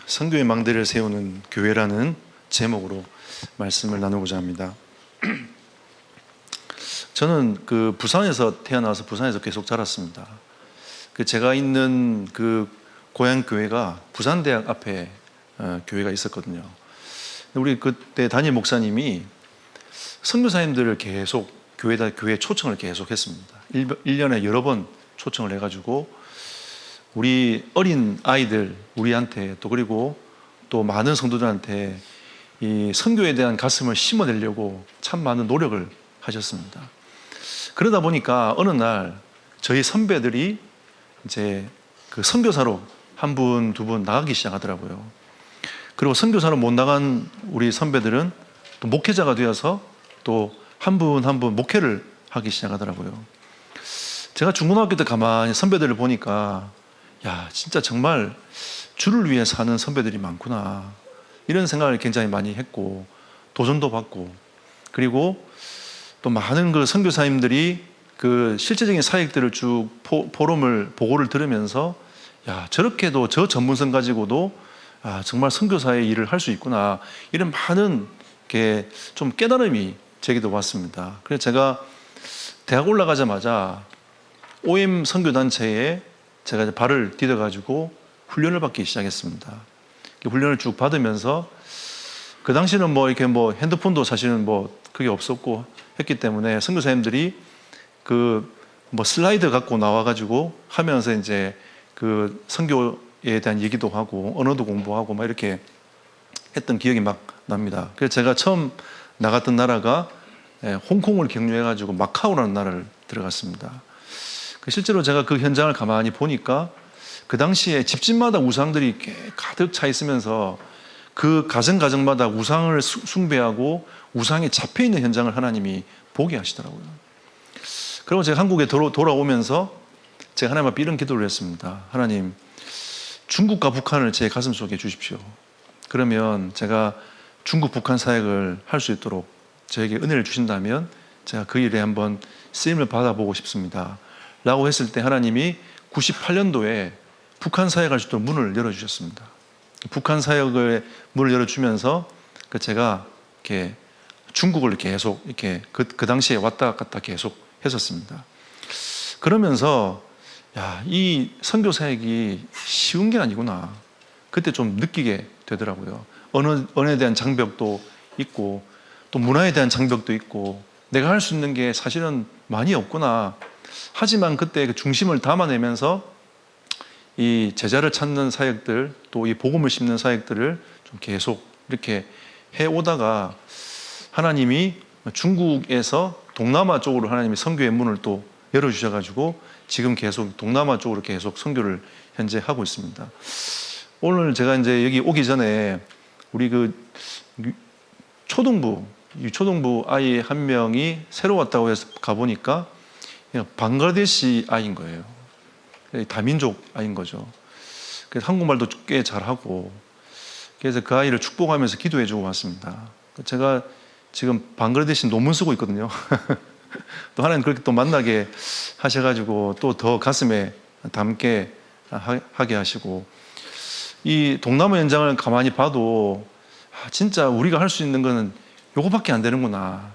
선교의 망대를 세우는 교회라는 제목으로 말씀을 나누고자 합니다. 저는 부산에서 태어나서 부산에서 계속 자랐습니다. 제가 있는 고향 교회가 부산대학 앞에 교회가 있었거든요. 우리 그때 담임 목사님이 선교사님들을 계속 교회 초청을 계속 했습니다. 1년에 여러 번 초청을 해가지고 우리 어린 아이들 우리한테 그리고 또 많은 성도들한테 이 선교에 대한 가슴을 심어내려고 참 많은 노력을 하셨습니다. 그러다 보니까 어느 날 저희 선배들이 이제 선교사로 한 분, 두 분 나가기 시작하더라고요. 그리고 선교사로 못 나간 우리 선배들은 또 목회자가 되어서 또 한 분 한 분 목회를 하기 시작하더라고요. 제가 중고등학교 때 가만히 선배들을 보니까 진짜 정말 주를 위해 사는 선배들이 많구나, 이런 생각을 굉장히 많이 했고, 도전도 받고, 그리고 또 많은 선교사님들이 실제적인 사역들을 쭉 보고를 들으면서 저렇게도 저 전문성 가지고도 정말 선교사의 일을 할 수 있구나, 이런 많은 게 좀 깨달음이 제게도 왔습니다. 그래서 제가 대학 올라가자마자 OM 선교단체에 제가 이제 발을 디뎌가지고 훈련을 받기 시작했습니다. 훈련을 쭉 받으면서 그 당시는 이렇게 핸드폰도 사실은 그게 없었고 했기 때문에 선교사님들이 슬라이드 갖고 나와가지고 하면서 이제 선교에 대한 얘기도 하고 언어도 공부하고 이렇게 했던 기억이 막 납니다. 그래서 제가 처음 나갔던 나라가 홍콩을 경유해가지고 마카오라는 나라를 들어갔습니다. 실제로 제가 그 현장을 가만히 보니까 그 당시에 집집마다 우상들이 가득 차 있으면서 그 가정마다 우상을 숭배하고 우상에 잡혀있는 현장을 하나님이 보게 하시더라고요. 그리고 제가 한국에 돌아오면서 제가 하나님 앞에 이런 기도를 했습니다. 하나님, 중국과 북한을 제 가슴 속에 주십시오. 그러면 제가 중국, 북한 사역을 할 수 있도록 저에게 은혜를 주신다면 제가 그 일에 한번 쓰임을 받아보고 싶습니다 라고 했을 때 하나님이 98년도에 북한 사역할 수 있도록 문을 열어주셨습니다. 북한 사역의 문을 열어주면서 제가 이렇게 중국을 계속 그 당시에 왔다 갔다 계속 했었습니다. 그러면서 이 선교 사역이 쉬운 게 아니구나, 그때 좀 느끼게 되더라고요. 언어에 대한 장벽도 있고 또 문화에 대한 장벽도 있고 내가 할 수 있는 게 사실은 많이 없구나. 하지만 그때 중심을 담아내면서 이 제자를 찾는 사역들, 또 이 복음을 심는 사역들을 좀 계속 이렇게 해오다가 하나님이 중국에서 동남아 쪽으로 하나님이 선교의 문을 또 열어주셔가지고 지금 계속 동남아 쪽으로 계속 선교를 현재 하고 있습니다. 오늘 제가 이제 여기 오기 전에 우리 초등부 아이 한 명이 새로 왔다고 해서 가보니까 그냥 방글라데시 아이인 거예요. 다민족 아이인 거죠. 그래서 한국말도 꽤 잘하고, 그래서 그 아이를 축복하면서 기도해주고 왔습니다. 제가 지금 방글라데시 논문 쓰고 있거든요. 또 하나님 그렇게 또 만나게 하셔가지고 또 더 가슴에 담게 하게 하시고, 이 동남아 현장을 가만히 봐도 진짜 우리가 할 수 있는 거는 요거밖에 안 되는구나.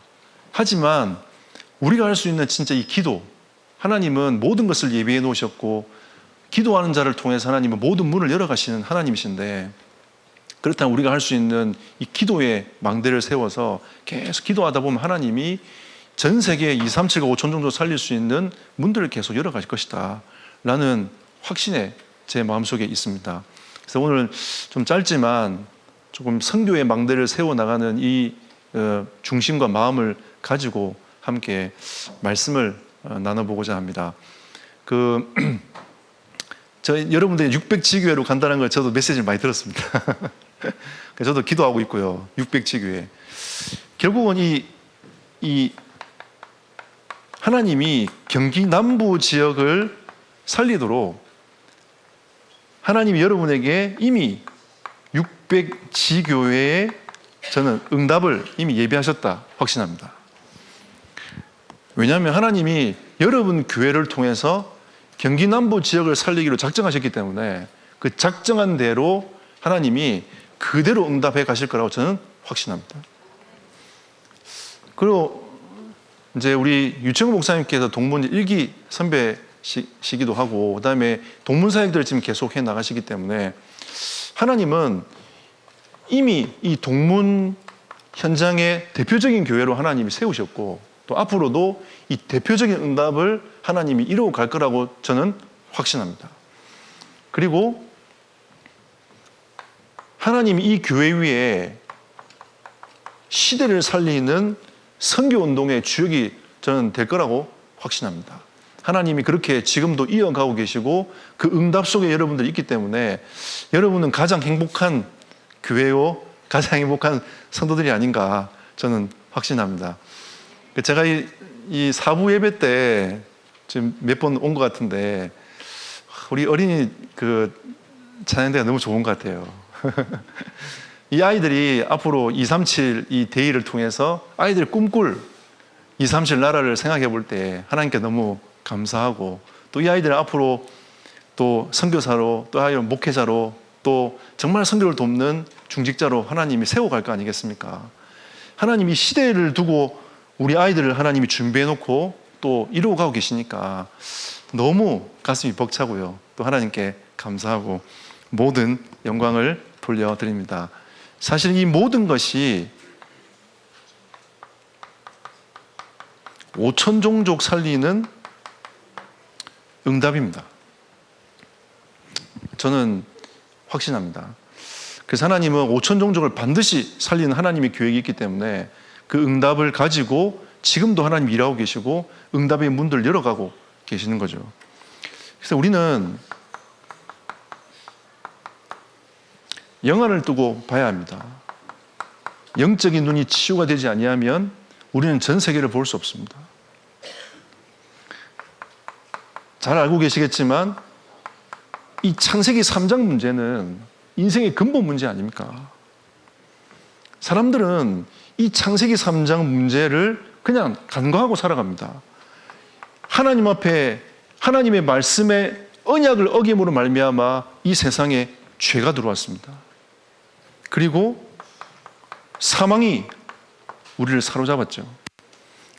하지만 우리가 할 수 있는 진짜 이 기도, 하나님은 모든 것을 예비해 놓으셨고 기도하는 자를 통해서 하나님은 모든 문을 열어가시는 하나님이신데, 그렇다면 우리가 할 수 있는 이 기도의 망대를 세워서 계속 기도하다 보면 하나님이 전 세계 2, 3, 7, 5천 정도 살릴 수 있는 문들을 계속 열어가실 것이다 라는 확신에 제 마음속에 있습니다. 그래서 오늘 좀 짧지만 조금 선교의 망대를 세워나가는 이 중심과 마음을 가지고 함께 말씀을 나눠보고자 합니다. 여러분들이 600지교회로 간다는 걸 저도 메시지를 많이 들었습니다. 저도 기도하고 있고요. 600지교회. 결국은 이 하나님이 경기 남부 지역을 살리도록 하나님이 여러분에게 이미 600지교회에 저는 응답을 이미 예비하셨다 확신합니다. 왜냐하면 하나님이 여러분 교회를 통해서 경기 남부 지역을 살리기로 작정하셨기 때문에 그 작정한 대로 하나님이 그대로 응답해 가실 거라고 저는 확신합니다. 그리고 이제 우리 유청구 목사님께서 동문 1기 선배시기도 하고, 그 다음에 동문 사역들을 지금 계속 해 나가시기 때문에 하나님은 이미 이 동문 현장의 대표적인 교회로 하나님이 세우셨고, 또 앞으로도 이 대표적인 응답을 하나님이 이루어 갈 거라고 저는 확신합니다. 그리고 하나님이 이 교회 위에 시대를 살리는 선교운동의 주역이 저는 될 거라고 확신합니다. 하나님이 그렇게 지금도 이어가고 계시고 그 응답 속에 여러분들이 있기 때문에 여러분은 가장 행복한 교회요, 가장 행복한 성도들이 아닌가 저는 확신합니다. 제가 이 사부 예배 때 지금 몇 번 온 것 같은데 우리 어린이 그 찬양대가 너무 좋은 것 같아요. 이 아이들이 앞으로 237 이 데이를 통해서 아이들이 꿈꿀 237 나라를 생각해 볼 때 하나님께 너무 감사하고, 또 이 아이들은 앞으로 또 선교사로, 또 아이들 목회자로, 또 정말 선교를 돕는 중직자로 하나님이 세워갈 거 아니겠습니까? 하나님이 시대를 두고 우리 아이들을 하나님이 준비해 놓고 또 이루어가고 계시니까 너무 가슴이 벅차고요. 또 하나님께 감사하고 모든 영광을 돌려드립니다. 사실 이 모든 것이 5천 종족 살리는 응답입니다. 저는 확신합니다. 그래서 하나님은 5천 종족을 반드시 살리는 하나님의 계획이 있기 때문에 그 응답을 가지고 지금도 하나님 일하고 계시고 응답의 문들을 열어가고 계시는 거죠. 그래서 우리는 영안을 두고 봐야 합니다. 영적인 눈이 치유가 되지 아니하면 우리는 전 세계를 볼 수 없습니다. 잘 알고 계시겠지만 이 창세기 3장 문제는 인생의 근본 문제 아닙니까? 사람들은 이 창세기 3장 문제를 그냥 간과하고 살아갑니다. 하나님 앞에 하나님의 말씀의 언약을 어김으로 말미암아 이 세상에 죄가 들어왔습니다. 그리고 사망이 우리를 사로잡았죠.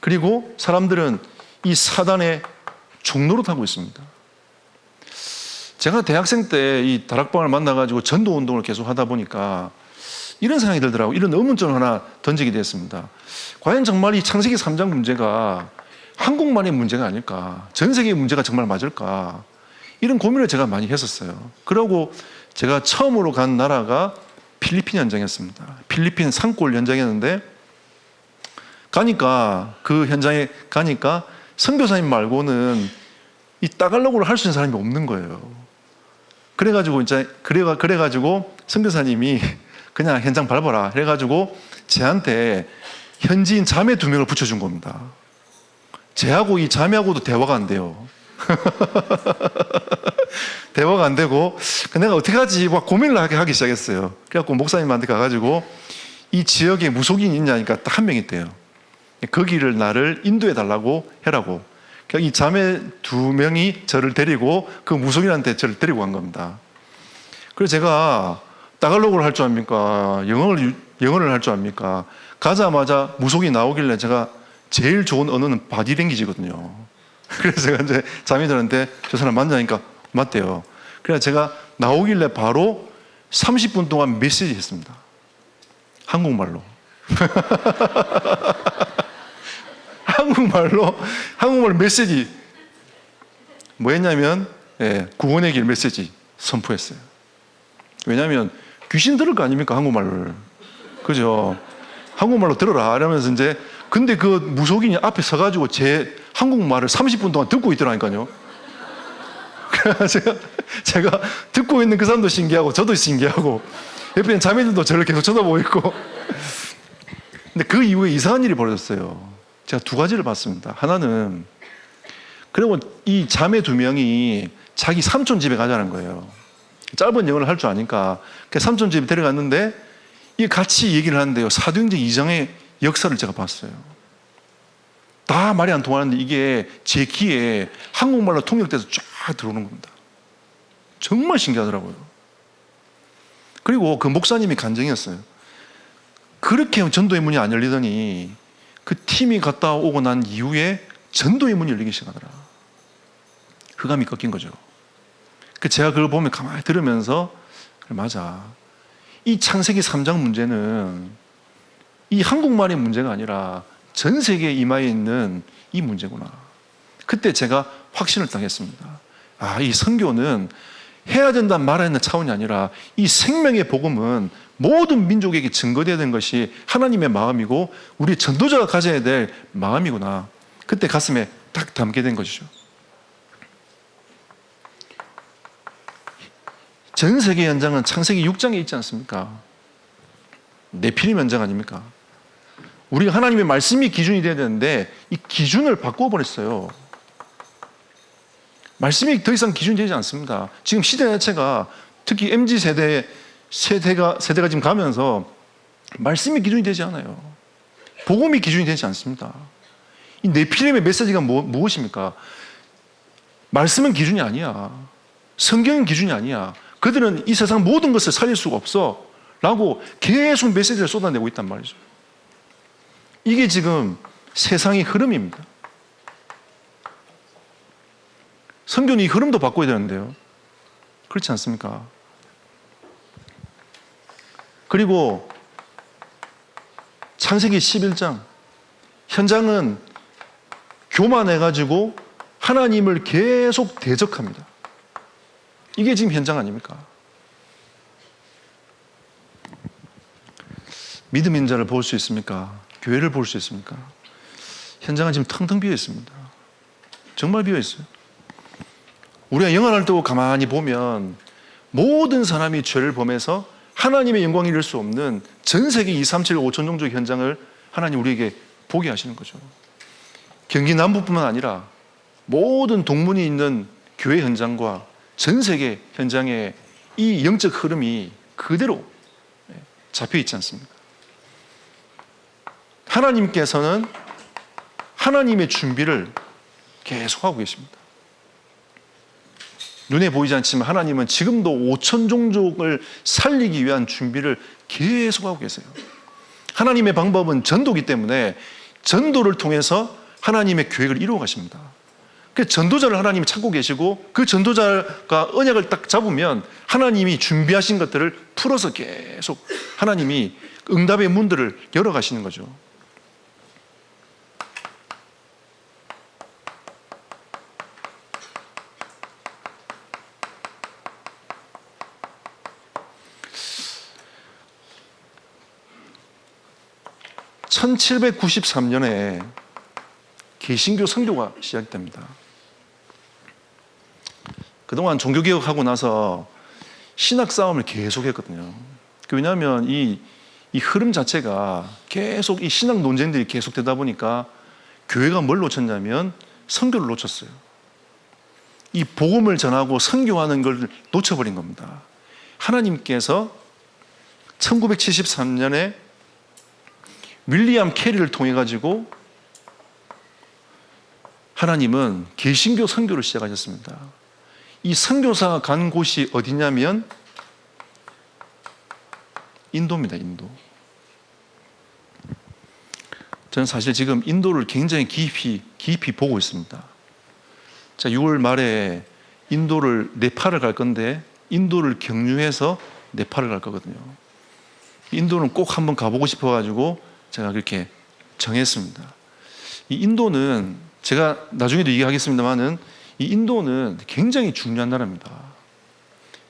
그리고 사람들은 이 사단의 종노릇 하고 있습니다. 제가 대학생 때 이 다락방을 만나가지고 전도 운동을 계속 하다 보니까 이런 생각이 들더라고요. 이런 의문점을 하나 던지게 됐습니다. 과연 정말 이 창세기 3장 문제가 한국만의 문제가 아닐까? 전 세계의 문제가 정말 맞을까? 이런 고민을 제가 많이 했었어요. 그러고 제가 처음으로 간 나라가 필리핀 현장이었습니다. 필리핀 산골 현장이었는데 그 현장에 가니까 선교사님 말고는 이 따갈로그를 할 수 있는 사람이 없는 거예요. 그래가지고 선교사님이 그냥 현장 밟아라 해가지고 저한테 현지인 자매 2명을 붙여준 겁니다. 쟤하고 이 자매하고도 대화가 안 돼요. 대화가 안 되고 내가 어떻게 하지 막 고민을 하기 시작했어요. 그래갖고 목사님한테 가가지고 이 지역에 무속인이 있냐니까 딱 한 명 있대요. 거기를 나를 인도해 달라고 해라고. 이 자매 2명이 저를 데리고 그 무속인한테 저를 데리고 간 겁니다. 그래서 제가 따갈로그를 할 줄 압니까? 영어를 할 줄 압니까? 가자마자 무속이 나오길래 제가 제일 좋은 언어는 바디랭귀지거든요. 그래서 제가 이제 자매들한테 저 사람 만나니까 맞대요. 그래서 제가 나오길래 바로 30분 동안 메시지 했습니다. 한국말로. 한국말 메시지 뭐 했냐면 구원의 길 메시지 선포했어요. 왜냐하면 귀신 들을 거 아닙니까? 한국말을. 그죠? 한국말로 들어라 이러면서 이제 근데 그 무속인이 앞에 서가지고 제 한국말을 30분 동안 듣고 있더라니까요. 그래서 제가 듣고 있는 그 사람도 신기하고 저도 신기하고 옆에 있는 자매들도 저를 계속 쳐다보고 있고. 근데 그 이후에 이상한 일이 벌어졌어요. 제가 2가지를 봤습니다. 하나는 그리고 이 자매 2명이 자기 삼촌 집에 가자는 거예요. 짧은 영어를 할 줄 아니까 삼촌 집에 데려갔는데 이 같이 얘기를 하는데요. 사도행전 2장의 역사를 제가 봤어요. 다 말이 안 통하는데 이게 제 귀에 한국말로 통역돼서 쫙 들어오는 겁니다. 정말 신기하더라고요. 그리고 그 목사님이 간증이었어요. 그렇게 전도의 문이 안 열리더니 그 팀이 갔다 오고 난 이후에 전도의 문이 열리기 시작하더라. 흑암이 꺾인 거죠. 제가 그걸 보면 가만히 들으면서 맞아. 이 창세기 3장 문제는 이 한국말의 문제가 아니라 전 세계 이마에 있는 이 문제구나. 그때 제가 확신을 당했습니다. 이 선교는 해야 된다 말아야 된다 차원이 아니라 이 생명의 복음은 모든 민족에게 증거되어야 되는 것이 하나님의 마음이고 우리 전도자가 가져야 될 마음이구나. 그때 가슴에 딱 담게 된 것이죠. 전 세계 현장은 창세기 6장에 있지 않습니까? 네피림 현장 아닙니까? 우리가 하나님의 말씀이 기준이 되어야 되는데 이 기준을 바꿔버렸어요. 말씀이 더 이상 기준이 되지 않습니다. 지금 시대 자체가 특히 MZ세대가 지금 가면서 말씀이 기준이 되지 않아요. 복음이 기준이 되지 않습니다. 이 네피림의 메시지가 무엇입니까? 말씀은 기준이 아니야. 성경은 기준이 아니야. 그들은 이 세상 모든 것을 살릴 수가 없어 라고 계속 메시지를 쏟아내고 있단 말이죠. 이게 지금 세상의 흐름입니다. 선교는 이 흐름도 바꿔야 되는데요. 그렇지 않습니까? 그리고 창세기 11장 현장은 교만해가지고 하나님을 계속 대적합니다. 이게 지금 현장 아닙니까? 믿음 인자를 볼 수 있습니까? 교회를 볼 수 있습니까? 현장은 지금 텅텅 비어 있습니다. 정말 비어 있어요. 우리가 영화를 뜨고 가만히 보면 모든 사람이 죄를 범해서 하나님의 영광을 이룰 수 없는 전 세계 2, 3, 7, 5천 종족의 현장을 하나님 우리에게 보게 하시는 거죠. 경기 남부뿐만 아니라 모든 동문이 있는 교회 현장과 전 세계 현장에 이 영적 흐름이 그대로 잡혀 있지 않습니까? 하나님께서는 하나님의 준비를 계속하고 계십니다. 눈에 보이지 않지만 하나님은 지금도 5천 종족을 살리기 위한 준비를 계속하고 계세요. 하나님의 방법은 전도이기 때문에 전도를 통해서 하나님의 계획을 이루어 가십니다. 그 전도자를 하나님이 찾고 계시고 그 전도자가 언약을 딱 잡으면 하나님이 준비하신 것들을 풀어서 계속 하나님이 응답의 문들을 열어 가시는 거죠. (1793년에) 개신교 선교가 시작됩니다. 그동안 종교개혁하고 나서 신학 싸움을 계속했거든요. 왜냐하면 이 흐름 자체가 계속 이 신학 논쟁들이 계속되다 보니까 교회가 뭘 놓쳤냐면 선교를 놓쳤어요. 이 복음을 전하고 선교하는 걸 놓쳐버린 겁니다. 하나님께서 1973년에 윌리엄 캐리를 통해 가지고 하나님은 개신교 선교를 시작하셨습니다. 이 선교사가 간 곳이 어디냐면 인도입니다. 인도. 저는 사실 지금 인도를 굉장히 깊이 보고 있습니다. 자, 6월 말에 네팔을 갈 건데 인도를 경유해서 네팔을 갈 거거든요. 인도는 꼭 한번 가보고 싶어가지고 제가 그렇게 정했습니다. 이 인도는 제가 나중에도 얘기하겠습니다만은 이 인도는 굉장히 중요한 나라입니다.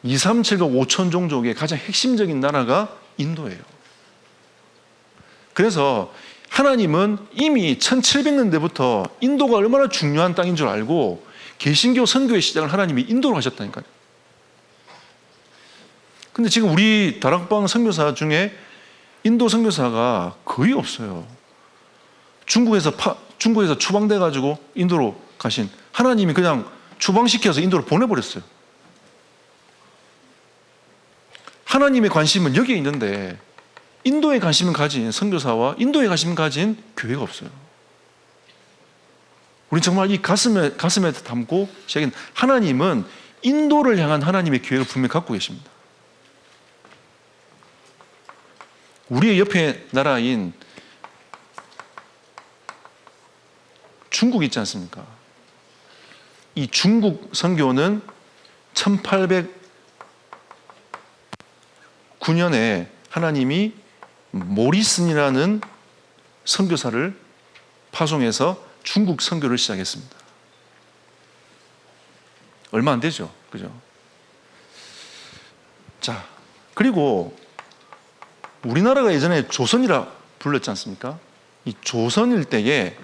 2, 3, 7과 5천 종족의 가장 핵심적인 나라가 인도예요. 그래서 하나님은 이미 1700년대부터 인도가 얼마나 중요한 땅인 줄 알고 개신교 선교의 시작을 하나님이 인도로 하셨다니까요. 근데 지금 우리 다락방 선교사 중에 인도 선교사가 거의 없어요. 중국에서 추방돼 가지고 인도로 가신 하나님이 그냥 추방시켜서 인도로 보내버렸어요. 하나님의 관심은 여기에 있는데 인도에 관심을 가진 선교사와 인도에 관심을 가진 교회가 없어요. 우리는 정말 이 가슴에 담고 하나님은 인도를 향한 하나님의 계획을 분명히 갖고 계십니다. 우리의 옆에 나라인 중국 있지 않습니까? 이 중국 선교는 1809년에 하나님이 모리슨이라는 선교사를 파송해서 중국 선교를 시작했습니다. 얼마 안 되죠, 그죠? 자, 그리고 우리나라가 예전에 조선이라 불렀지 않습니까? 이 조선일 때에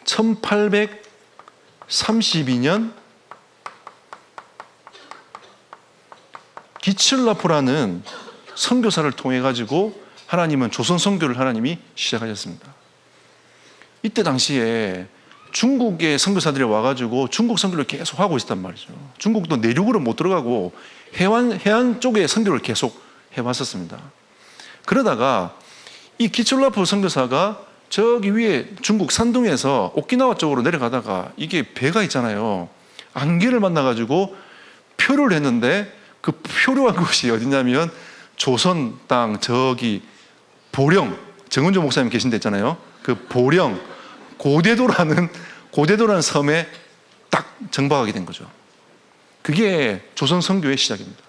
1832년 기츤라프라는 선교사를 통해 가지고 하나님은 조선 선교를 하나님이 시작하셨습니다. 이때 당시에 중국의 선교사들이 와가지고 중국 선교를 계속 하고 있었단 말이죠. 중국도 내륙으로 못 들어가고 해안 쪽에 선교를 계속 해왔었습니다. 그러다가 이 기츤라프 선교사가 저기 위에 중국 산둥에서 오키나와 쪽으로 내려가다가 이게 배가 있잖아요. 안개를 만나가지고 표류를 했는데 그 표류한 곳이 어디냐면 조선 땅 저기 보령, 정은조 목사님 계신 데 있잖아요. 그 보령 고대도라는 섬에 딱 정박하게 된 거죠. 그게 조선 선교의 시작입니다.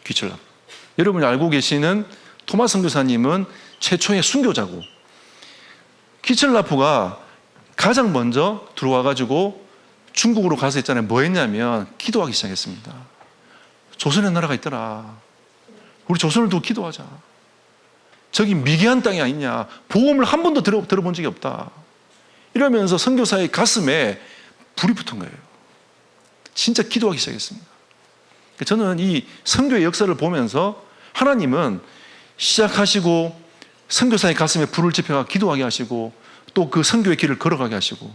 기츤라프. 여러분이 알고 계시는 토마 선교사님은 최초의 순교자고, 기츤라프가 가장 먼저 들어와 가지고 중국으로 가서 있잖아요. 뭐 했냐면 기도하기 시작했습니다. 조선의 나라가 있더라. 우리 조선을 두고 기도하자. 저기 미개한 땅이 아니냐. 복음을 한 번도 들어본 적이 없다. 이러면서 선교사의 가슴에 불이 붙은 거예요. 진짜 기도하기 시작했습니다. 저는 이 선교의 역사를 보면서 하나님은 시작하시고 선교사의 가슴에 불을 지펴가 기도하게 하시고 또 그 선교의 길을 걸어가게 하시고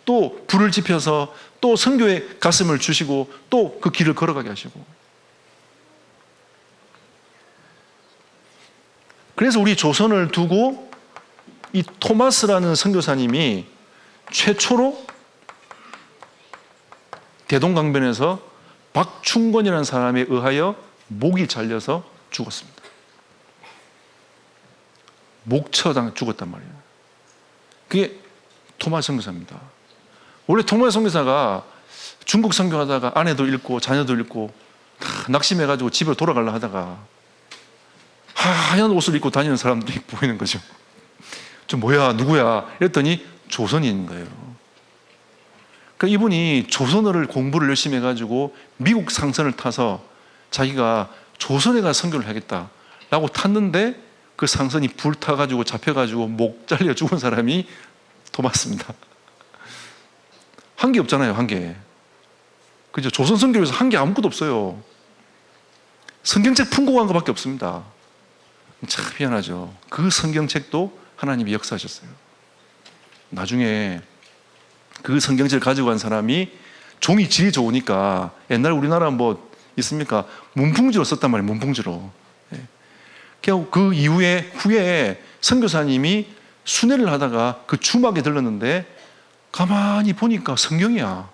또 불을 지펴서 또 선교의 가슴을 주시고 또 그 길을 걸어가게 하시고, 그래서 우리 조선을 두고 이 토마스라는 선교사님이 최초로 대동강변에서 박충권이라는 사람에 의하여 목이 잘려서 죽었습니다. 목처당 죽었단 말이에요. 그게 토마스 선교사입니다. 원래 토마스 선교사가 중국 선교하다가 아내도 잃고 자녀도 잃고 낙심해가지고 집으로 돌아가려 하다가 하얀 옷을 입고 다니는 사람들이 보이는 거죠. 저 뭐야, 누구야? 이랬더니 조선인인 거예요. 그러니까 이분이 조선어를 공부를 열심히 해가지고 미국 상선을 타서 자기가 조선에 가서 선교를 하겠다라고 탔는데 그 상선이 불타가지고 잡혀가지고 목 잘려 죽은 사람이 토마스입니다. 한 게 없잖아요, 한 게. 그죠? 조선 선교에서 한 게 아무것도 없어요. 성경책 풍고한 것밖에 없습니다. 참 희한하죠. 그 성경책도 하나님이 역사하셨어요. 나중에 그 성경책을 가지고 간 사람이 종이 질이 좋으니까, 옛날 우리나라 뭐 있습니까? 문풍지로 썼단 말이에요. 문풍지로. 그 이후에 후에 선교사님이 순회를 하다가 그 주막에 들렀는데 가만히 보니까 성경이야.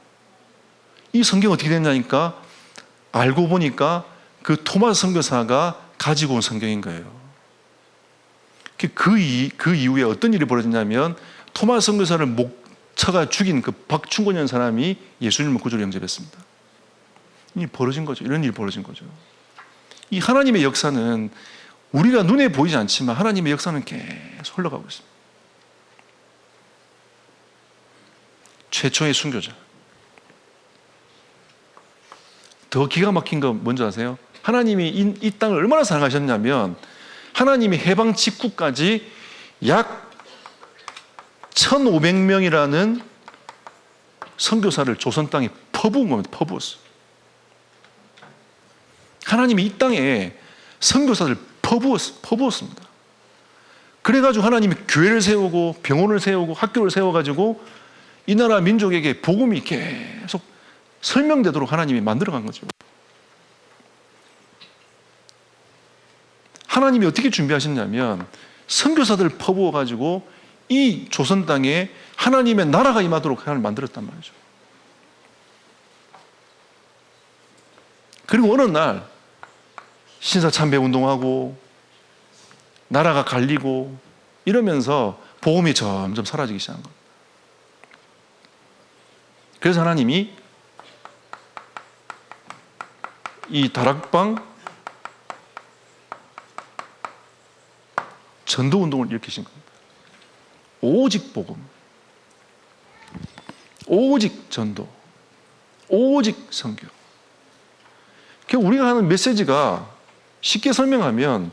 이 성경 어떻게 됐냐니까 알고 보니까 그 토마스 선교사가 가지고 온 성경인 거예요. 그 이후에 어떤 일이 벌어졌냐면 토마스 선교사를 목 쳐가 죽인 그 박충권이라는 사람이 예수님을 구주로 영접했습니다. 이 벌어진 거죠. 이런 일이 벌어진 거죠. 이 하나님의 역사는 우리가 눈에 보이지 않지만 하나님의 역사는 계속 흘러가고 있습니다. 최초의 순교자. 더 기가 막힌 거 뭔지 아세요? 하나님이 이 땅을 얼마나 사랑하셨냐면 하나님이 해방 직후까지 약 1,500명이라는 선교사를 조선 땅에 퍼부은 겁니다. 퍼부었어요. 하나님이 이 땅에 선교사를 퍼부었습니다. 그래가지고 하나님이 교회를 세우고 병원을 세우고 학교를 세워가지고 이 나라 민족에게 복음이 계속 설명되도록 하나님이 만들어간 거죠. 하나님이 어떻게 준비하셨냐면 선교사들을 퍼부어가지고 이 조선 땅에 하나님의 나라가 임하도록 하나님을 만들었단 말이죠. 그리고 어느 날 신사참배 운동하고 나라가 갈리고 이러면서 복음이 점점 사라지기 시작한 겁니다. 그래서 하나님이 이 다락방 전도운동을 일으키신 겁니다. 오직 복음, 오직 전도, 오직 선교. 우리가 하는 메시지가 쉽게 설명하면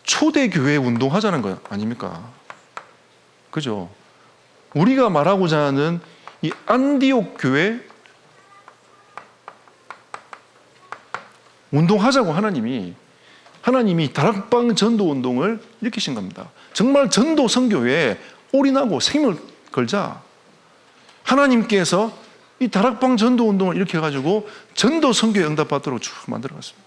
초대교회 운동하자는 거 아닙니까? 그죠? 우리가 말하고자 하는 이 안디옥 교회 운동하자고 하나님이 다락방 전도 운동을 일으키신 겁니다. 정말 전도 선교에 올인하고 생명을 걸자. 하나님께서 이 다락방 전도 운동을 일으켜가지고 전도 선교에 응답받도록 쭉 만들어갔습니다.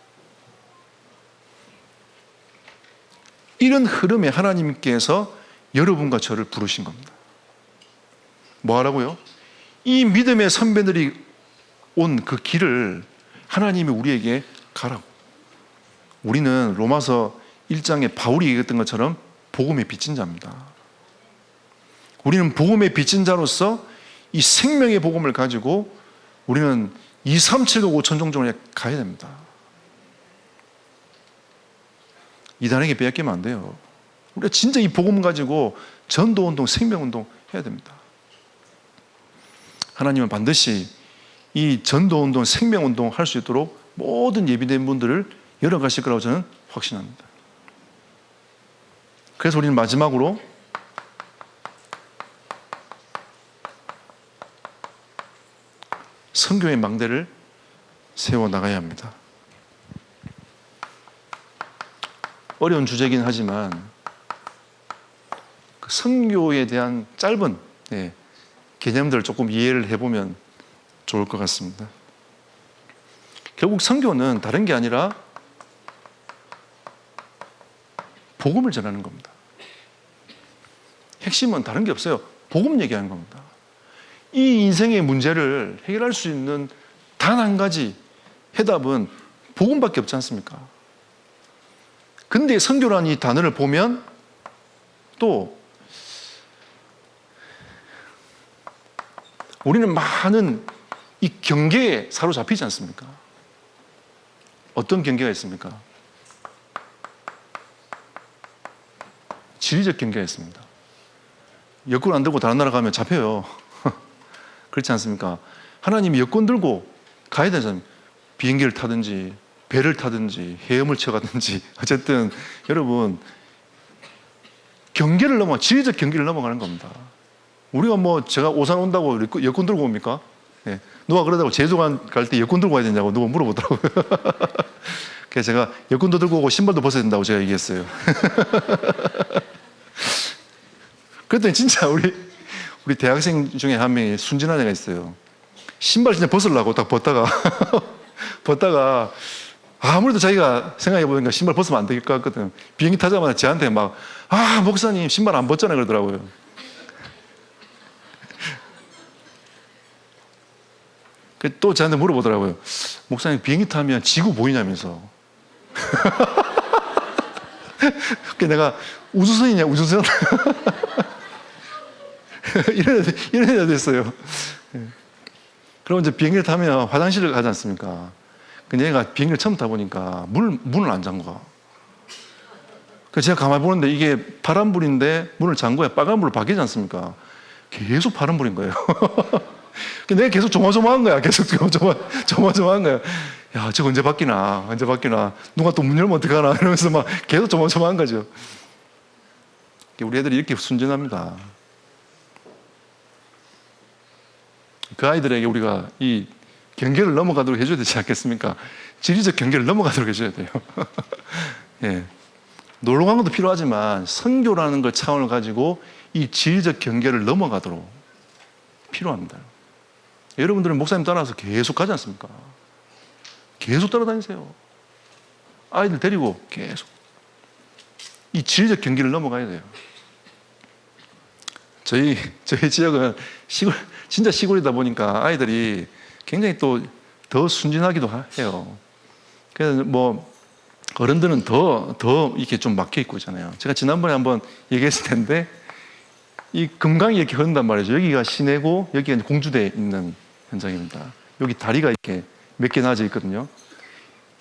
이런 흐름에 하나님께서 여러분과 저를 부르신 겁니다. 뭐 하라고요? 이 믿음의 선배들이 온 그 길을 하나님이 우리에게 가라고. 우리는 로마서 1장에 바울이 얘기했던 것처럼 복음의 빚진 자입니다. 우리는 복음의 빚진 자로서 이 생명의 복음을 가지고 우리는 2, 3, 7국 5천 종족에 가야 됩니다. 이단에게 빼앗기면 안 돼요. 우리가 진짜 이 복음 가지고 전도운동, 생명운동 해야 됩니다. 하나님은 반드시 이 전도운동, 생명운동 할 수 있도록 모든 예비된 분들을 열어가실 거라고 저는 확신합니다. 그래서 우리는 마지막으로 선교의 망대를 세워나가야 합니다. 어려운 주제이긴 하지만 그 선교에 대한 짧은 개념들을 조금 이해를 해보면 좋을 것 같습니다. 결국 선교는 다른 게 아니라 복음을 전하는 겁니다. 핵심은 다른 게 없어요. 복음 얘기하는 겁니다. 이 인생의 문제를 해결할 수 있는 단 한 가지 해답은 복음밖에 없지 않습니까? 근데 선교라는 이 단어를 보면 또 우리는 많은 이 경계에 사로잡히지 않습니까? 어떤 경계가 있습니까? 지리적 경계가 있습니다. 여권 안 들고 다른 나라 가면 잡혀요. 그렇지 않습니까? 하나님이 여권 들고 가야 되잖아요. 비행기를 타든지 배를 타든지 헤엄을 쳐가든지 어쨌든 여러분 경계를 넘어 지리적 경계를 넘어가는 겁니다. 우리가 제가 오산 온다고 여권 들고 옵니까? 네. 누가 그러다고 제주관 갈 때 여권 들고 와야 되냐고 누가 물어보더라고요. 그래서 제가 여권도 들고 오고 신발도 벗어야 된다고 제가 얘기했어요. 그랬더니 진짜 우리 대학생 중에 한 명이 순진한 애가 있어요. 신발 진짜 벗으려고 딱 벗다가 아무래도 자기가 생각해보니까 신발 벗으면 안 될 것 같거든. 비행기 타자마자 저한테 목사님 신발 안 벗잖아요 그러더라고요. 또 저한테 물어보더라고요. 목사님 비행기 타면 지구 보이냐면서. 내가 우주선이냐 우주선. 이런 애가 됐어요. 그럼 이제 비행기를 타면 화장실을 가지 않습니까? 근데 얘가 비행기를 처음 타보니까 문을 안 잠가. 그래서 제가 가만히 보는데 이게 파란불인데 문을 잠궈야 빨간불로 바뀌지 않습니까? 계속 파란불인 거예요. 내가 계속 조마조마한 거야. 계속 조마조마한 거야. 야, 저거 언제 바뀌나? 누가 또 문 열면 어떡하나? 이러면서 계속 조마조마한 거죠. 우리 애들이 이렇게 순진합니다. 그 아이들에게 우리가 이 경계를 넘어가도록 해줘야 되지 않겠습니까? 지리적 경계를 넘어가도록 해줘야 돼요. 예. 놀러 간 것도 필요하지만 선교라는 걸 차원을 가지고 이 지리적 경계를 넘어가도록 필요합니다. 여러분들은 목사님 따라서 계속 가지 않습니까? 계속 따라다니세요. 아이들 데리고 계속 이 지리적 경계를 넘어가야 돼요. 저희 지역은 진짜 시골이다 보니까 아이들이 굉장히 또 더 순진하기도 해요. 그래서 어른들은 더 이렇게 좀 막혀 있고 있잖아요. 제가 지난번에 한번 얘기했을 텐데, 이 금강이 이렇게 흐른단 말이죠. 여기가 시내고, 여기가 이제 공주대에 있는 현장입니다. 여기 다리가 이렇게 몇 개 나져 있거든요.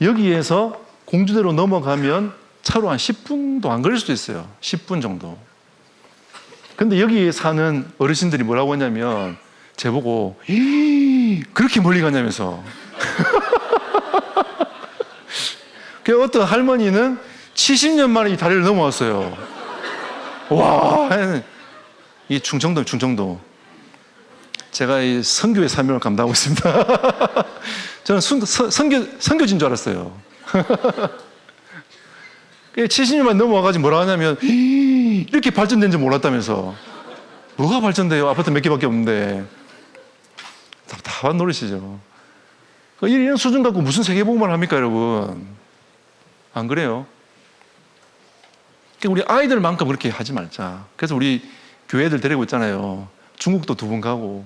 여기에서 공주대로 넘어가면 차로 한 10분도 안 걸릴 수도 있어요. 10분 정도. 근데 여기에 사는 어르신들이 뭐라고 하냐면, 제보고, 그렇게 멀리 가냐면서. 그 어떤 할머니는 70년 만에 이 다리를 넘어왔어요. 와, 이 충청도. 제가 이 선교의 사명을 감당하고 있습니다. 저는 선교진 줄 알았어요. 70년만 넘어와가지고 뭐라 하냐면, 이렇게 발전된 줄 몰랐다면서. 뭐가 발전돼요? 아파트 몇 개밖에 없는데. 답답한 노릇이죠. 이런 수준 갖고 무슨 세계복음을 합니까, 여러분? 안 그래요? 우리 아이들만큼 그렇게 하지 말자. 그래서 우리 교회들 데리고 있잖아요. 중국도 2번 가고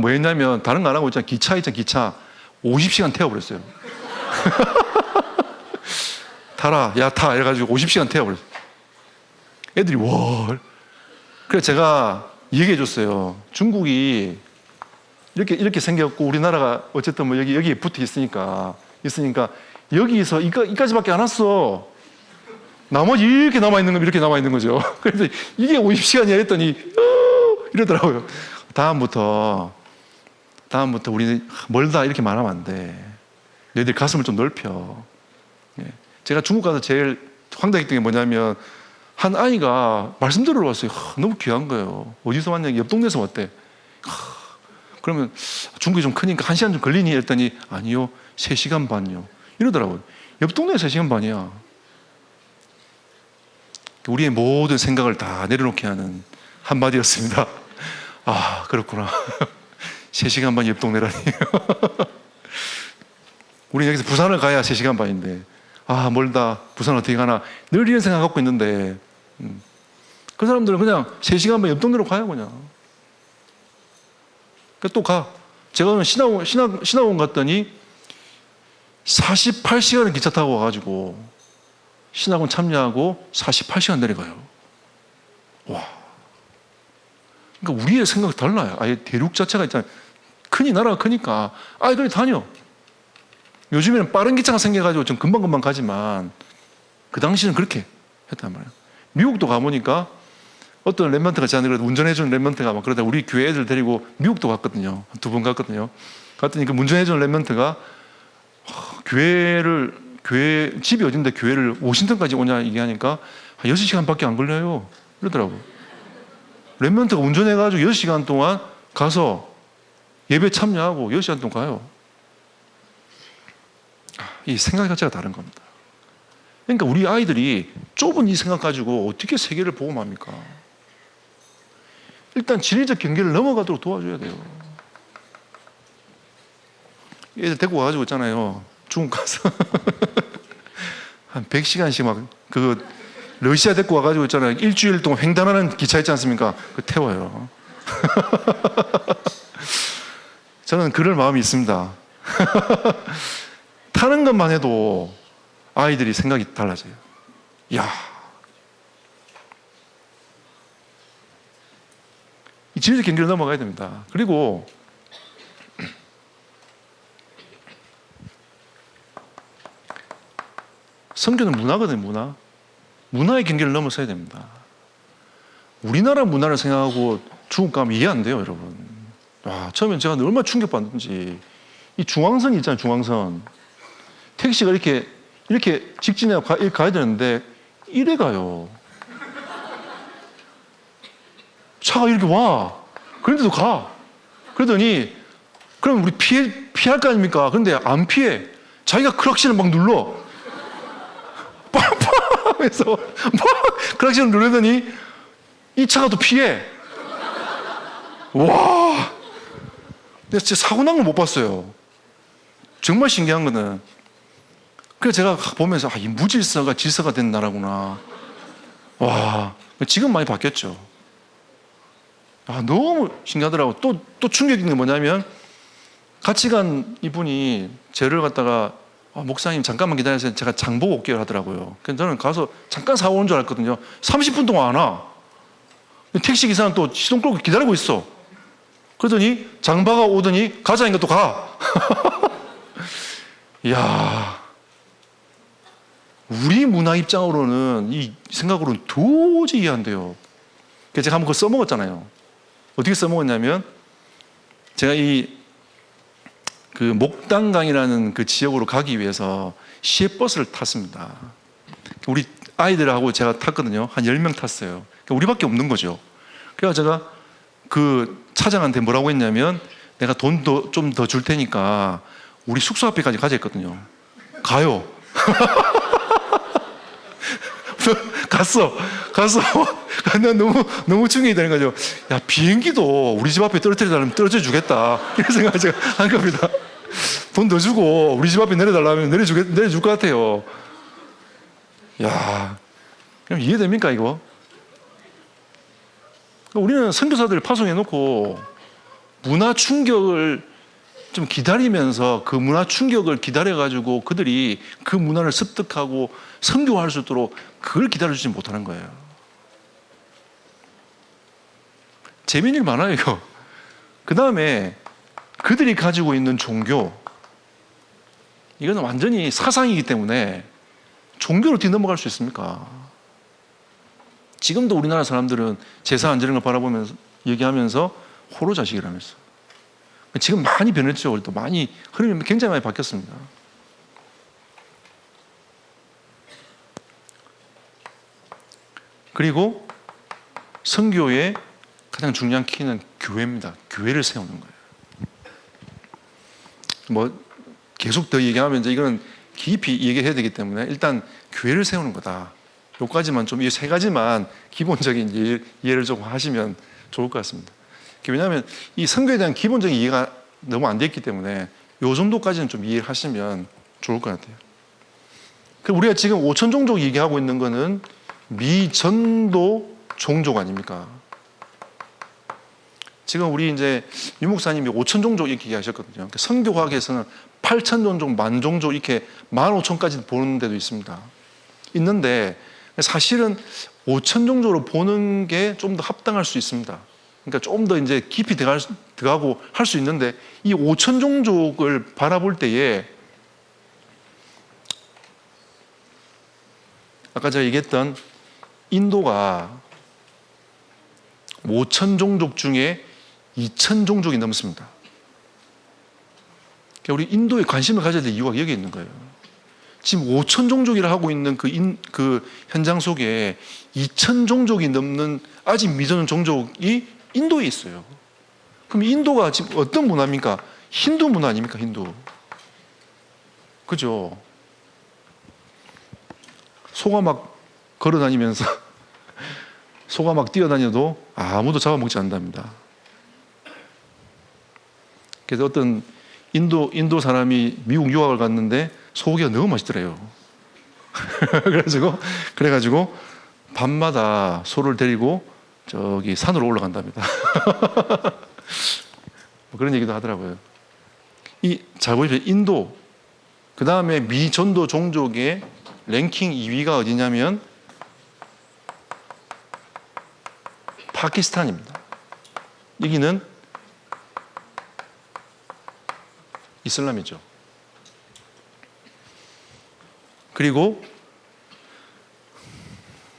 뭐 했냐면, 다른 거 안 하고 있잖아요. 기차 50시간 태워버렸어요. 타라, 야, 타. 이래가지고 50시간 태워버렸어요. 애들이, 와. 그래서 제가 얘기해 줬어요. 중국이 이렇게 생겼고, 우리나라가 어쨌든 뭐 여기에 붙어 있으니까, 여기서 이까지밖에 안 왔어. 나머지 이렇게 남아있는 거, 이렇게 남아있는 거죠. 그래서 이게 50시간이야 했더니, 이러더라고요. 다음부터 우리 멀다 이렇게 말하면 안 돼. 너희들 가슴을 좀 넓혀. 제가 중국 가서 제일 황당했던 게 뭐냐면, 한 아이가 말씀 들으러 왔어요. 너무 귀한 거예요. 어디서 왔냐? 옆 동네에서 왔대. 그러면 중국이 좀 크니까 1시간 좀 걸리니? 했더니 아니요, 3시간 반요. 이러더라고요. 옆 동네에 3시간 반이야. 우리의 모든 생각을 다 내려놓게 하는 한마디였습니다. 아, 그렇구나. 3시간 반 옆 동네라니. 우리 여기서 부산을 가야 3시간 반인데, 아, 멀다. 부산 어떻게 가나. 늘 이런 생각 갖고 있는데, 그 사람들은 그냥 3시간 반 옆 동네로 가요, 그냥. 또 가. 제가 오늘 신학원 갔더니 48시간을 기차 타고 와가지고 신학원 참여하고 48시간 내려가요. 와. 그러니까 우리의 생각이 달라요. 아예 대륙 자체가 있잖아요. 나라가 크니까 그래 다녀. 요즘에는 빠른 기차가 생겨가지고 좀 금방금방 가지만 그 당시는 그렇게 했단 말이에요. 미국도 가보니까 어떤 랩런트가 저한테 그래도 운전해주는 랩런트가 막 그러다 우리 교회 애들 데리고 미국도 갔거든요. 2번 갔거든요. 갔더니 그 운전해주는 랩런트가 교회 집이 어딘데 교회를 워싱턴까지 오냐 얘기하니까 한 6시간밖에 안 걸려요. 그러더라고요. 랩런트가 운전해가지고 6시간 동안 가서 예배 참여하고 6시간 동안 가요. 이 생각 자체가 다른 겁니다. 그러니까 우리 아이들이 좁은 이 생각 가지고 어떻게 세계를 복음합니까? 일단 지리적 경계를 넘어가도록 도와줘야 돼요. 애들 데리고 와가지고 있잖아요. 중국 가서 한 100시간씩 막 러시아 데리고 와가지고 있잖아요. 일주일 동안 횡단하는 기차 있지 않습니까? 태워요. 저는 그럴 마음이 있습니다. 타는 것만 해도 아이들이 생각이 달라져요. 이야. 이 지리적 경계를 넘어가야 됩니다. 그리고 선교는 문화거든요. 문화의 경계를 넘어서야 됩니다. 우리나라 문화를 생각하고 중국 가면 이해 안 돼요, 여러분. 와, 처음엔 제가 얼마나 충격받는지. 이 중앙선 있잖아요, 중앙선. 택시가 이렇게 직진해 가야 되는데 이래 가요. 차가 이렇게 와. 그런데도 가. 그러더니 그럼 우리 피할 거 아닙니까? 그런데 안 피해. 자기가 크락신을 막 눌러. 빵빵 해서 막 크락신을 누르더니 이 차가 또 피해. 와. 근데 진짜 사고 난 걸 못 봤어요. 정말 신기한 거는. 그래서 제가 보면서 이 무질서가 질서가 된 나라구나. 와. 지금 많이 바뀌었죠. 너무 신기하더라고. 또 충격인 게 뭐냐면 같이 간 이분이 저를 갖다가 목사님 잠깐만 기다리세요. 제가 장 보고 올게요 하더라고요. 그래서 저는 가서 잠깐 사고 오는 줄 알았거든요. 30분 동안 안 와. 택시 기사는 또 시동 끌고 기다리고 있어. 그러더니 장바가 오더니 가자니까 또 가. 이야, 우리 문화 입장으로는 이 생각으로는 도저히 이해 안 돼요. 그래서 제가 한번 그거 써먹었잖아요. 어떻게 써먹었냐면 제가 그 목단강이라는 그 지역으로 가기 위해서 시외버스를 탔습니다. 우리 아이들하고 제가 탔거든요. 한 10명 탔어요. 그러니까 우리밖에 없는 거죠. 그래서 제가 그 차장한테 뭐라고 했냐면 내가 돈도 좀 더 줄 테니까 우리 숙소 앞에까지 가자 했거든요. 가요. 갔어. 근데 너무 충격이 되는 거죠. 야, 비행기도 우리 집 앞에 떨어뜨려달라면 떨어져 주겠다. 이런 생각을 제가 한 겁니다. 돈 더 주고 우리 집 앞에 내려달라면 내려줄 것 같아요. 야, 그럼 이해됩니까, 이거? 우리는 선교사들을 파송해놓고 문화 충격을 좀 기다리면서 그 문화 충격을 기다려가지고 그들이 그 문화를 습득하고 선교할 수 있도록 그걸 기다려주지 못하는 거예요. 재미있는 일 많아요, 이거. 그 다음에 그들이 가지고 있는 종교, 이거는 완전히 사상이기 때문에 종교를 뒤넘어갈 수 있습니까? 지금도 우리나라 사람들은 제사 안 지는 걸 바라보면서 얘기하면서 호로자식이라면서. 지금 많이 변했죠. 또 많이 흐름이 굉장히 많이 바뀌었습니다. 그리고 선교의 가장 중요한 키는 교회입니다. 교회를 세우는 거예요. 뭐 계속 더 얘기하면 이제 이거는 깊이 얘기해야 되기 때문에 일단 교회를 세우는 거다. 요까지만 좀 이 세 가지만 기본적인 이해를 좀 하시면 좋을 것 같습니다. 왜냐하면 이 선교에 대한 기본적인 이해가 너무 안 됐기 때문에 요 정도까지는 좀 이해를 하시면 좋을 것 같아요. 우리가 지금 5천 종족 얘기하고 있는 거는 미전도 종족 아닙니까? 지금 우리 이제 유 목사님이 5천 종족 이렇게 얘기하셨거든요. 선교학에서는 8천 종족, 만 종족 이렇게 15,000까지 보는 데도 있습니다. 있는데 사실은 5천 종족으로 보는 게 좀 더 합당할 수 있습니다. 그러니까 좀 더 이제 깊이 들어가고 할 수 있는데 이 5천 종족을 바라볼 때에 아까 제가 얘기했던 인도가 5천 종족 중에 2천 종족이 넘습니다. 그러니까 우리 인도에 관심을 가져야 될 이유가 여기 있는 거예요. 지금 5천 종족이라 하고 있는 그 현장 속에 2천 종족이 넘는 아직 미전 종족이 인도에 있어요. 그럼 인도가 지금 어떤 문화입니까? 힌두 문화 아닙니까? 힌두. 그죠? 소가 막 걸어다니면서 소가 막 뛰어다녀도 아무도 잡아먹지 않는답니다. 그래서 어떤 인도 사람이 미국 유학을 갔는데 소고기가 너무 맛있더래요. 그래가지고 밤마다 소를 데리고 저기 산으로 올라간답니다. 그런 얘기도 하더라고요. 잘 보십시오. 인도, 그 다음에 미전도 종족의 랭킹 2위가 어디냐면 파키스탄입니다. 여기는 이슬람이죠. 그리고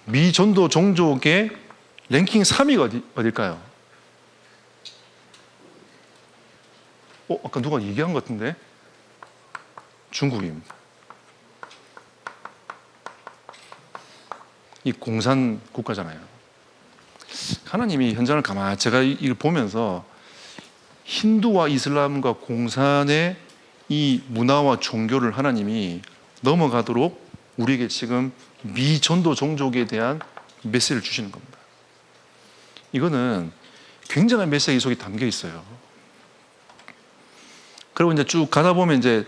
미전도 종족의 랭킹 3위가 어딜까요? 아까 누가 얘기한 것 같은데? 중국입니다. 이 공산 국가잖아요. 하나님이 현장을 가만히 제가 이걸 보면서 힌두와 이슬람과 공산의 이 문화와 종교를 하나님이 넘어가도록 우리에게 지금 미전도 종족에 대한 메시지를 주시는 겁니다. 이거는 굉장한 메시지 속에 담겨 있어요. 그리고 이제 쭉 가다 보면 이제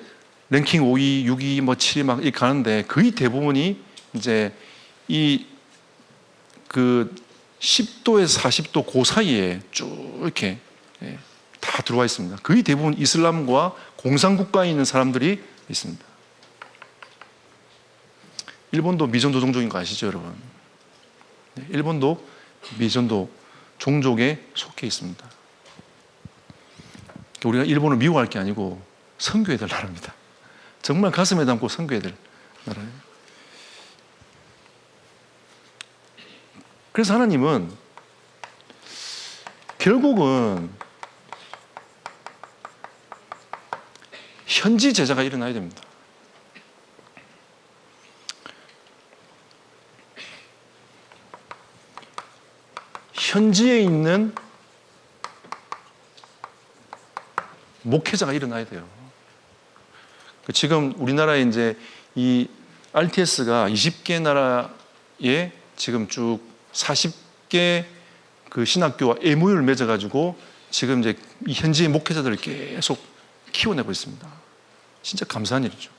랭킹 5위, 6위, 7위 막 이렇게 가는데 거의 대부분이 이제 그 10도에서 40도 그 사이에 쭉 이렇게 다 들어와 있습니다. 거의 대부분 이슬람과 공산국가에 있는 사람들이 있습니다. 일본도 미전도 종족인 거 아시죠, 여러분? 네, 일본도 미전도 종족에 속해 있습니다. 우리가 일본을 미워할 게 아니고 선교해야 될 나라입니다. 정말 가슴에 담고 선교해야 될 나라예요. 그래서 하나님은 결국은 현지 제자가 일어나야 됩니다. 현지에 있는 목회자가 일어나야 돼요. 지금 우리나라에 이제 이 RTS가 20개 나라에 지금 쭉 40개 그 신학교와 MOU를 맺어가지고 지금 이제 이 현지의 목회자들을 계속 키워내고 있습니다. 진짜 감사한 일이죠.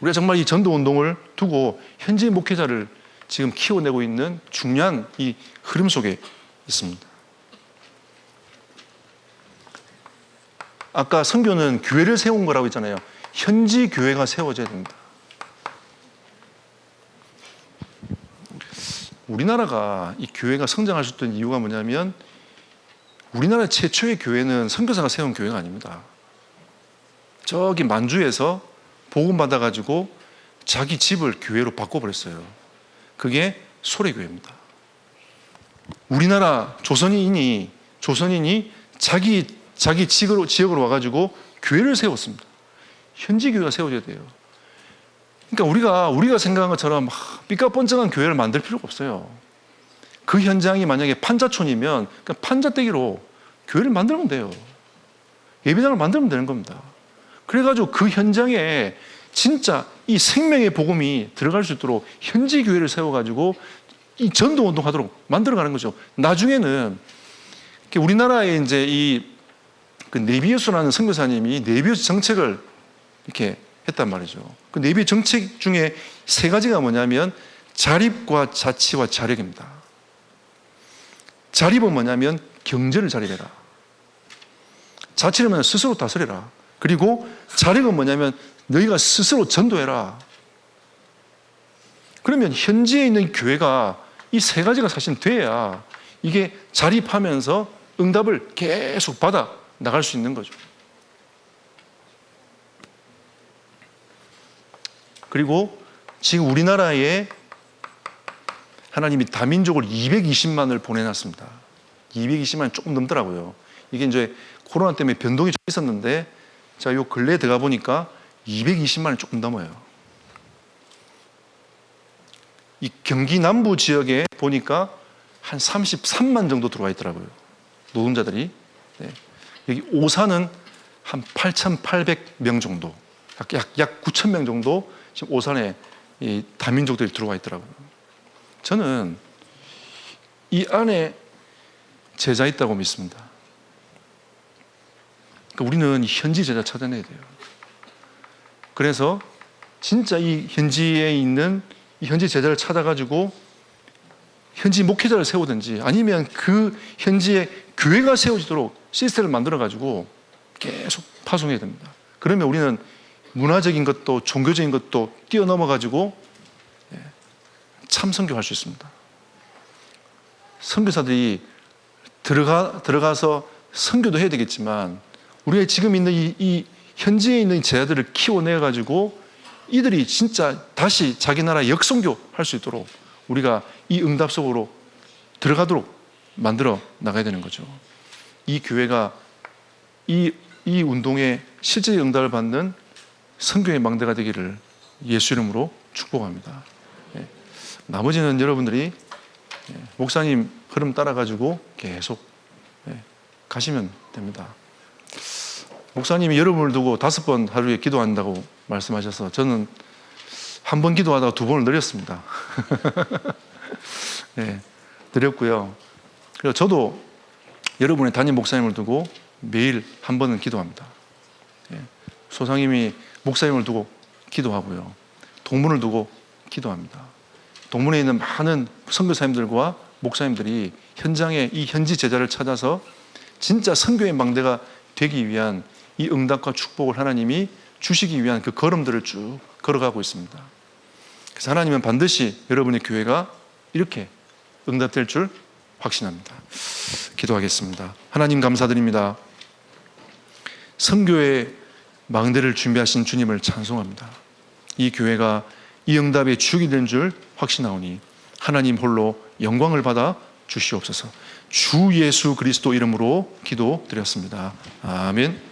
우리가 정말 이 전도 운동을 두고 현지의 목회자를 지금 키워내고 있는 중요한 이 흐름 속에 있습니다. 아까 선교는 교회를 세운 거라고 했잖아요. 현지 교회가 세워져야 됩니다. 우리나라가 이 교회가 성장할 수 있던 이유가 뭐냐면 우리나라 최초의 교회는 선교사가 세운 교회가 아닙니다. 저기 만주에서 복음 받아가지고 자기 집을 교회로 바꿔버렸어요. 그게 소래교회입니다. 우리나라 조선인이 자기 지역으로 와가지고 교회를 세웠습니다. 현지 교회가 세워져야 돼요. 그러니까 우리가 생각한 것처럼 삐까뻔쩍한 교회를 만들 필요가 없어요. 그 현장이 만약에 판자촌이면 그냥 판자떼기로 교회를 만들면 돼요. 예배당을 만들면 되는 겁니다. 그래가지고 그 현장에 진짜 이 생명의 복음이 들어갈 수 있도록 현지 교회를 세워가지고 이 전도 운동하도록 만들어가는 거죠. 나중에는 우리나라에 이제 그 네비여수라는 선교사님이 네비여수 정책을 이렇게 했단 말이죠. 그 네비여 정책 중에 세 가지가 뭐냐면 자립과 자치와 자력입니다. 자립은 뭐냐면 경제를 자립해라. 자치를 뭐냐면 스스로 다스려라. 그리고 자력은 뭐냐면 너희가 스스로 전도해라. 그러면 현지에 있는 교회가 이 세 가지가 사실 돼야 이게 자립하면서 응답을 계속 받아 나갈 수 있는 거죠. 그리고 지금 우리나라에 하나님이 다민족을 220만을 보내놨습니다. 220만이 조금 넘더라고요. 이게 이제 코로나 때문에 변동이 좀 있었는데 자, 요 근래에 들어가 보니까 220만이 조금 넘어요. 이 경기 남부 지역에 보니까 한 33만 정도 들어와 있더라고요. 노동자들이. 네. 여기 오산은 한 8,800명 정도, 약 9,000명 정도 지금 오산에 이 다민족들이 들어와 있더라고요. 저는 이 안에 제자 있다고 믿습니다. 그러니까 우리는 현지 제자 찾아내야 돼요. 그래서 진짜 이 현지에 있는 이 현지 제자를 찾아가지고 현지 목회자를 세우든지 아니면 그 현지에 교회가 세워지도록 시스템을 만들어가지고 계속 파송해야 됩니다. 그러면 우리는 문화적인 것도 종교적인 것도 뛰어넘어가지고 참선교할 수 있습니다. 선교사들이 들어가서 선교도 해야 되겠지만 우리가 지금 있는 이 현지에 있는 제자들을 키워내가지고 이들이 진짜 다시 자기 나라 역선교 할 수 있도록 우리가 이 응답 속으로 들어가도록 만들어 나가야 되는 거죠. 이 교회가 이 운동에 실제 응답을 받는 선교의 망대가 되기를 예수 이름으로 축복합니다. 나머지는 여러분들이 목사님 흐름 따라가지고 계속 가시면 됩니다. 목사님이 여러분을 두고 5번 하루에 기도한다고 말씀하셔서 저는 한 번 기도하다가 2번을 늘렸습니다. 네, 늘렸고요. 그리고 저도 여러분의 담임 목사님을 두고 매일 한 번은 기도합니다. 소상임이 목사님을 두고 기도하고요. 동문을 두고 기도합니다. 동문에 있는 많은 선교사님들과 목사님들이 현장에 이 현지 제자를 찾아서 진짜 선교의 망대가 되기 위한 이 응답과 축복을 하나님이 주시기 위한 그 걸음들을 쭉 걸어가고 있습니다. 그래서 하나님은 반드시 여러분의 교회가 이렇게 응답될 줄 확신합니다. 기도하겠습니다. 하나님 감사드립니다. 선교의 망대를 준비하신 주님을 찬송합니다. 이 교회가 이 응답의 주역이 된 줄 확신하오니 하나님 홀로 영광을 받아 주시옵소서. 주 예수 그리스도 이름으로 기도드렸습니다. 아멘.